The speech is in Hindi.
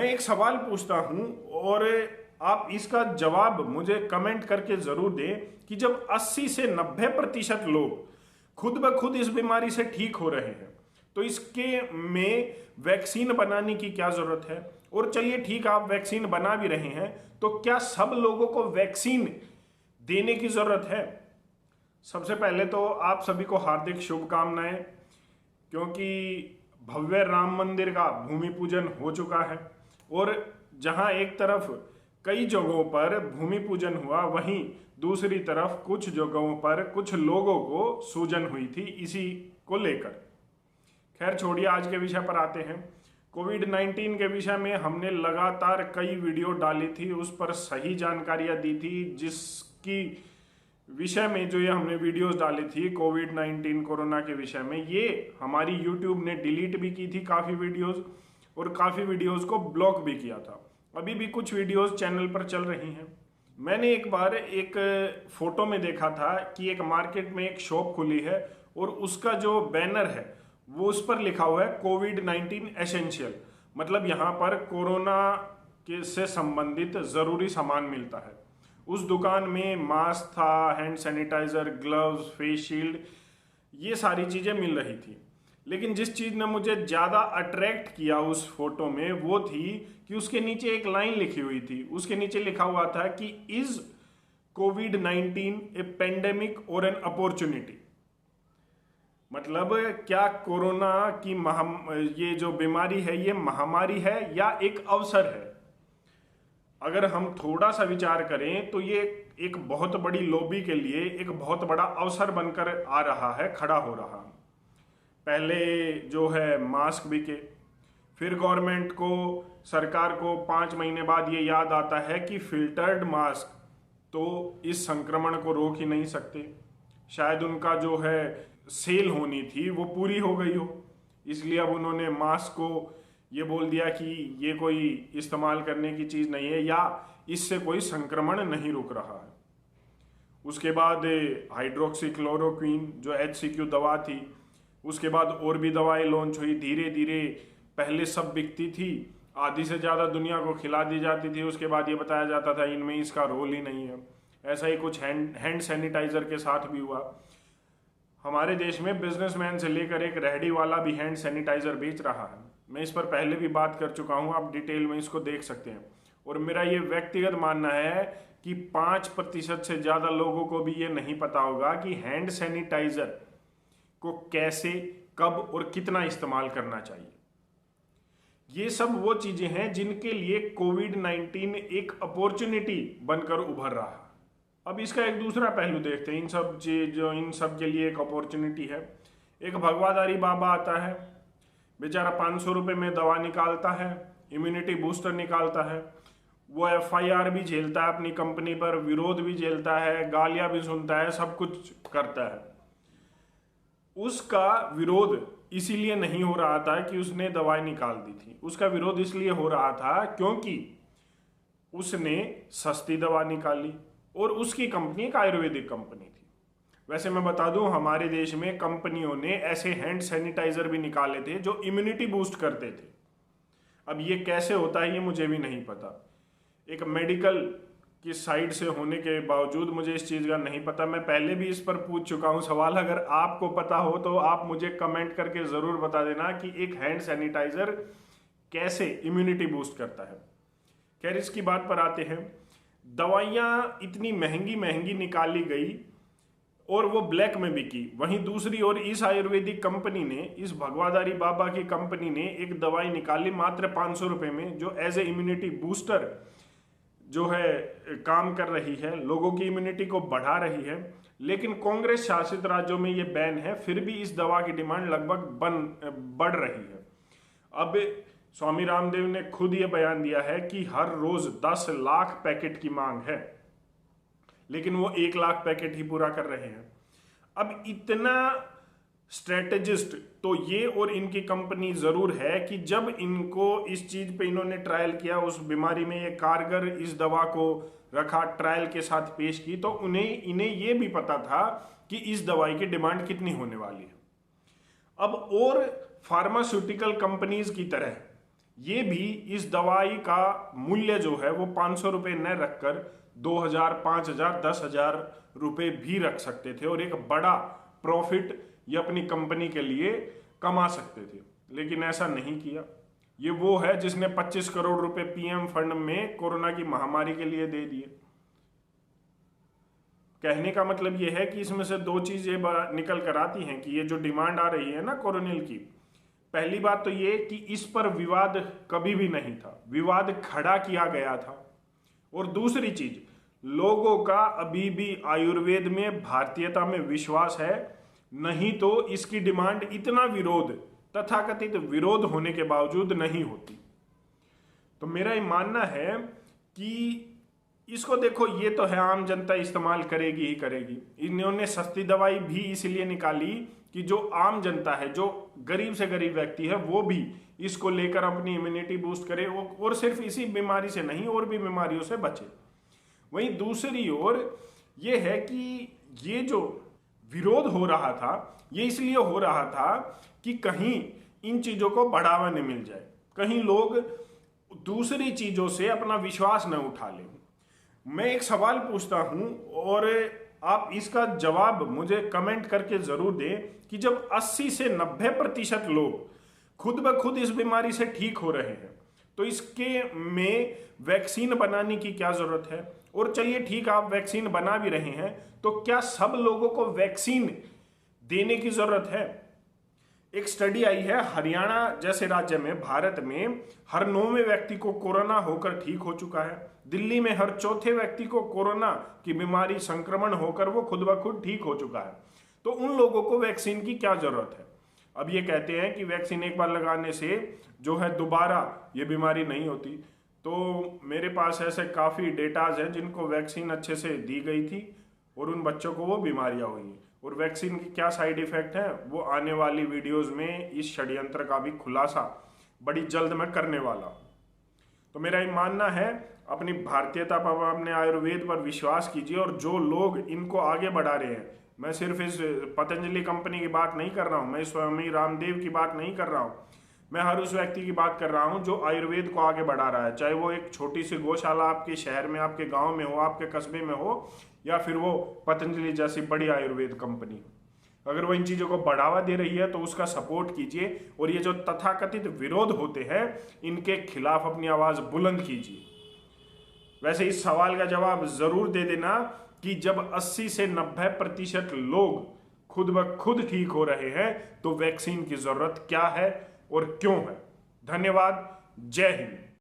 मैं एक सवाल पूछता हूं और आप इसका जवाब मुझे कमेंट करके जरूर दें कि जब 80 से 90% लोग खुद ब खुद इस बीमारी से ठीक हो रहे हैं तो इसके में वैक्सीन बनाने की क्या जरूरत है। और चलिए ठीक, आप वैक्सीन बना भी रहे हैं तो क्या सब लोगों को वैक्सीन देने की जरूरत है। सबसे पहले तो आप सभी को हार्दिक शुभकामनाएं, क्योंकि भव्य राम मंदिर का भूमि पूजन हो चुका है और जहां एक तरफ कई जगहों पर भूमि पूजन हुआ, वहीं दूसरी तरफ कुछ जगहों पर कुछ लोगों को सूजन हुई थी इसी को लेकर। खैर छोड़िए, आज के विषय पर आते हैं। कोविड-19 के विषय में हमने लगातार कई वीडियो डाली थी, उस पर सही जानकारियां दी थी, जिसकी विषय में जो ये हमने वीडियोस डाली थी कोविड-19 कोरोना के विषय में, ये हमारी यूट्यूब ने डिलीट भी की थी काफ़ी वीडियोस और काफ़ी वीडियोस को ब्लॉक भी किया था। अभी भी कुछ वीडियोस चैनल पर चल रही हैं। मैंने एक बार एक फोटो में देखा था कि एक मार्केट में एक शॉप खुली है और उसका जो बैनर है वो उस पर लिखा हुआ है कोविड-19 एसेंशियल, मतलब यहाँ पर कोरोना के से संबंधित ज़रूरी सामान मिलता है। उस दुकान में मास्क था, hand sanitizer, gloves, face shield, ये सारी चीज़ें मिल रही थी। लेकिन जिस चीज़ ने मुझे ज़्यादा अट्रैक्ट किया उस फोटो में वो थी कि उसके नीचे एक लाइन लिखी हुई थी। उसके नीचे लिखा हुआ था कि इज कोविड-19 ए पेंडेमिक और एन अपॉर्चुनिटी, मतलब क्या कोरोना की ये जो बीमारी है ये महामारी है या एक अवसर है। अगर हम थोड़ा सा विचार करें तो ये एक बहुत बड़ी लॉबी के लिए एक बहुत बड़ा अवसर बनकर आ रहा है, खड़ा हो रहा है। पहले जो है मास्क बिके, फिर गवर्नमेंट को, सरकार को 5 महीने बाद ये याद आता है कि फिल्टर्ड मास्क तो इस संक्रमण को रोक ही नहीं सकते। शायद उनका जो है सेल होनी थी वो पूरी हो गई हो, इसलिए अब उन्होंने मास्क को ये बोल दिया कि ये कोई इस्तेमाल करने की चीज़ नहीं है या इससे कोई संक्रमण नहीं रुक रहा है। उसके बाद हाइड्रोक्सीक्लोरोक्वीन जो HCQ दवा थी, उसके बाद और भी दवाएं लॉन्च हुई। धीरे धीरे पहले सब बिकती थी, आधी से ज़्यादा दुनिया को खिला दी जाती थी, उसके बाद ये बताया जाता था इनमें इसका रोल ही नहीं है। ऐसा ही कुछ हैंड सैनिटाइजर के साथ भी हुआ। हमारे देश में बिजनेसमैन से लेकर एक रेहड़ी वाला भी हैंड सैनिटाइजर बेच रहा है। मैं इस पर पहले भी बात कर चुका हूं, आप डिटेल में इसको देख सकते हैं। और मेरा ये व्यक्तिगत मानना है कि 5% से ज़्यादा लोगों को भी ये नहीं पता होगा कि हैंड सैनिटाइजर को कैसे, कब और कितना इस्तेमाल करना चाहिए। ये सब वो चीज़ें हैं जिनके लिए कोविड-19 एक अपॉर्चुनिटी बनकर उभर रहा है। अब इसका एक दूसरा पहलू देखते हैं। इन सब के लिए एक अपॉर्चुनिटी है। एक भगवादारी बाबा आता है, बेचारा 500 रुपये में दवा निकालता है, इम्यूनिटी बूस्टर निकालता है। वो FIR भी झेलता है अपनी कंपनी पर, विरोध भी झेलता है, गालियां भी सुनता है, सब कुछ करता है। उसका विरोध इसीलिए नहीं हो रहा था कि उसने दवाई निकाल दी थी, उसका विरोध इसलिए हो रहा था क्योंकि उसने सस्ती दवा निकाली और उसकी कंपनी एक आयुर्वेदिक कंपनी थी। वैसे मैं बता दूं, हमारे देश में कंपनियों ने ऐसे हैंड सैनिटाइजर भी निकाले थे जो इम्यूनिटी बूस्ट करते थे। अब ये कैसे होता है ये मुझे भी नहीं पता, एक मेडिकल की साइड से होने के बावजूद मुझे इस चीज़ का नहीं पता। मैं पहले भी इस पर पूछ चुका हूं सवाल, अगर आपको पता हो तो आप मुझे कमेंट करके ज़रूर बता देना कि एक हैंड सैनिटाइजर कैसे इम्यूनिटी बूस्ट करता है। खैर, इसकी बात पर आते हैं। दवाइयाँ इतनी महंगी महंगी निकाली गई और वो ब्लैक में बिकी। वहीं दूसरी ओर इस आयुर्वेदिक कंपनी ने, इस भगवादारी बाबा की कंपनी ने एक दवाई निकाली मात्र 500 रुपये में, जो एज ए इम्यूनिटी बूस्टर जो है काम कर रही है, लोगों की इम्यूनिटी को बढ़ा रही है। लेकिन कांग्रेस शासित राज्यों में ये बैन है, फिर भी इस दवा की डिमांड लगभग बढ़ रही है। अब स्वामी रामदेव ने खुद ये बयान दिया है कि हर रोज 10 लाख पैकेट की मांग है, लेकिन वो 1 लाख पैकेट ही पूरा कर रहे हैं। अब इतना स्ट्रेटेजिस्ट तो ये और इनकी कंपनी जरूर है कि जब इनको इस चीज पे इन्होंने ट्रायल किया, उस बीमारी में ये कारगर इस दवा को रखा, ट्रायल के साथ पेश की, तो इन्हें ये भी पता था कि इस दवाई की डिमांड कितनी होने वाली है। अब और फार्मास्यूटिकल कंपनीज की तरह ये भी इस दवाई का मूल्य जो है वो 500 रुपये न रखकर 2000, 5000, 10,000 रुपये भी रख सकते थे और एक बड़ा प्रॉफिट ये अपनी कंपनी के लिए कमा सकते थे, लेकिन ऐसा नहीं किया। ये वो है जिसने 25 करोड़ रुपए पीएम फंड में कोरोना की महामारी के लिए दे दिए। कहने का मतलब ये है कि इसमें से दो चीजें निकल कर आती हैं कि ये जो डिमांड आ रही है ना कोरोनिल की, पहली बात तो ये कि इस पर विवाद कभी भी नहीं था, विवाद खड़ा किया गया था। और दूसरी चीज, लोगों का अभी भी आयुर्वेद में भारतीयता में विश्वास है, नहीं तो इसकी डिमांड इतना विरोध, तथाकथित विरोध होने के बावजूद नहीं होती। तो मेरा ये मानना है कि इसको देखो, ये तो है आम जनता इस्तेमाल करेगी ही करेगी। इन्होंने सस्ती दवाई भी इसलिए निकाली कि जो आम जनता है, जो गरीब से गरीब व्यक्ति है, वो भी इसको लेकर अपनी इम्यूनिटी बूस्ट करे और सिर्फ इसी बीमारी से नहीं और भी बीमारियों से बचे। वहीं दूसरी ओर ये है कि ये जो विरोध हो रहा था ये इसलिए हो रहा था कि कहीं इन चीजों को बढ़ावा न मिल जाए, कहीं लोग दूसरी चीजों से अपना विश्वास न उठा लें। मैं एक सवाल पूछता हूं और आप इसका जवाब मुझे कमेंट करके जरूर दें कि जब 80 से 90% लोग खुद ब खुद इस बीमारी से ठीक हो रहे हैं तो इसके में वैक्सीन बनाने की क्या जरूरत है? और चलिए ठीक, आप वैक्सीन बना भी रहे हैं तो क्या सब लोगों को वैक्सीन देने की जरूरत है? एक स्टडी आई है, हरियाणा जैसे राज्य में भारत में हर 9वें व्यक्ति को कोरोना होकर ठीक हो चुका है। दिल्ली में हर 4थे व्यक्ति को कोरोना की बीमारी संक्रमण होकर वो खुद ब खुद ठीक हो चुका है। तो उन लोगों को वैक्सीन की क्या जरूरत है? अब ये कहते हैं कि वैक्सीन एक बार लगाने से जो है दोबारा ये बीमारी नहीं होती। तो मेरे पास ऐसे काफ़ी डेटाज हैं जिनको वैक्सीन अच्छे से दी गई थी और उन बच्चों को वो बीमारियां हुई। और वैक्सीन के क्या साइड इफेक्ट हैं वो आने वाली वीडियोस में इस षड्यंत्र का भी खुलासा बड़ी जल्द मैं करने वाला हूँ। तो मेरा ये मानना है, अपनी भारतीयता पर, अपने आयुर्वेद पर विश्वास कीजिए। और जो लोग इनको आगे बढ़ा रहे हैं, मैं सिर्फ इस पतंजलि कंपनी की बात नहीं कर रहा हूँ, मैं स्वामी रामदेव की बात नहीं कर रहा हूँ, मैं हर उस व्यक्ति की बात कर रहा हूँ जो आयुर्वेद को आगे बढ़ा रहा है। चाहे वो एक छोटी सी गौशाला आपके शहर में, आपके गांव में हो, आपके कस्बे में हो, या फिर वो पतंजलि जैसी बड़ी आयुर्वेद कंपनी हो। अगर वो इन चीज़ों को बढ़ावा दे रही है तो उसका सपोर्ट कीजिए और ये जो तथाकथित विरोध होते हैं इनके खिलाफ अपनी आवाज़ बुलंद कीजिए। वैसे इस सवाल का जवाब ज़रूर दे देना कि जब 80 से 90% लोग खुद ब खुद ठीक हो रहे हैं तो वैक्सीन की ज़रूरत क्या है और क्यों है। धन्यवाद। जय हिंद।